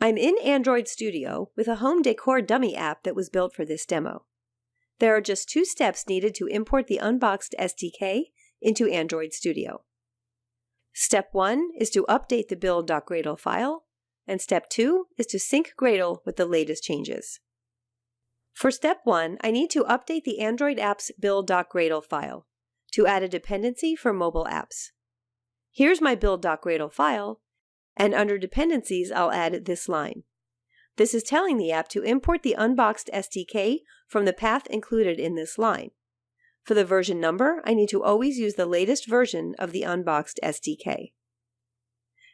I'm in Android Studio with a home decor dummy app that was built for this demo. There are just 2 steps needed to import the Unbxd SDK into Android Studio. Step 1 is to update the build.gradle file, and step 2 is to sync Gradle with the latest changes. For step 1, I need to update the Android app's build.gradle file to add a dependency for mobile apps. Here's my build.gradle file, and under dependencies I'll add this line. This is telling the app to import the Unbxd SDK from the path included in this line. For the version number, I need to always use the latest version of the Unbxd SDK.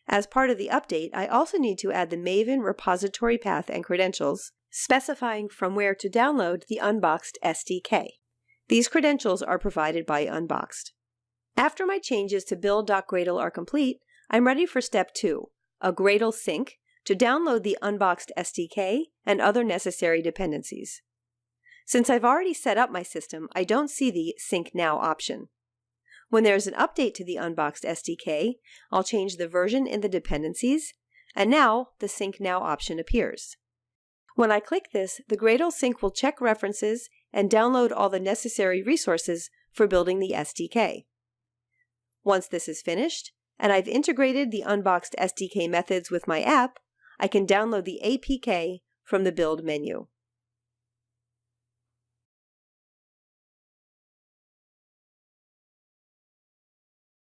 As part of the update, I also need to add the Maven repository path and credentials, specifying from where to download the Unbxd SDK. These credentials are provided by Unbxd. After my changes to build.gradle are complete, I'm ready for step 2, a Gradle sync, to download the Unbxd SDK and other necessary dependencies. Since I've already set up my system, I don't see the Sync Now option. When there's an update to the Unbxd SDK, I'll change the version in the dependencies, and now the Sync Now option appears. When I click this, the Gradle sync will check references and download all the necessary resources for building the SDK. Once this is finished, and I've integrated the Unbxd SDK methods with my app, I can download the APK from the Build menu.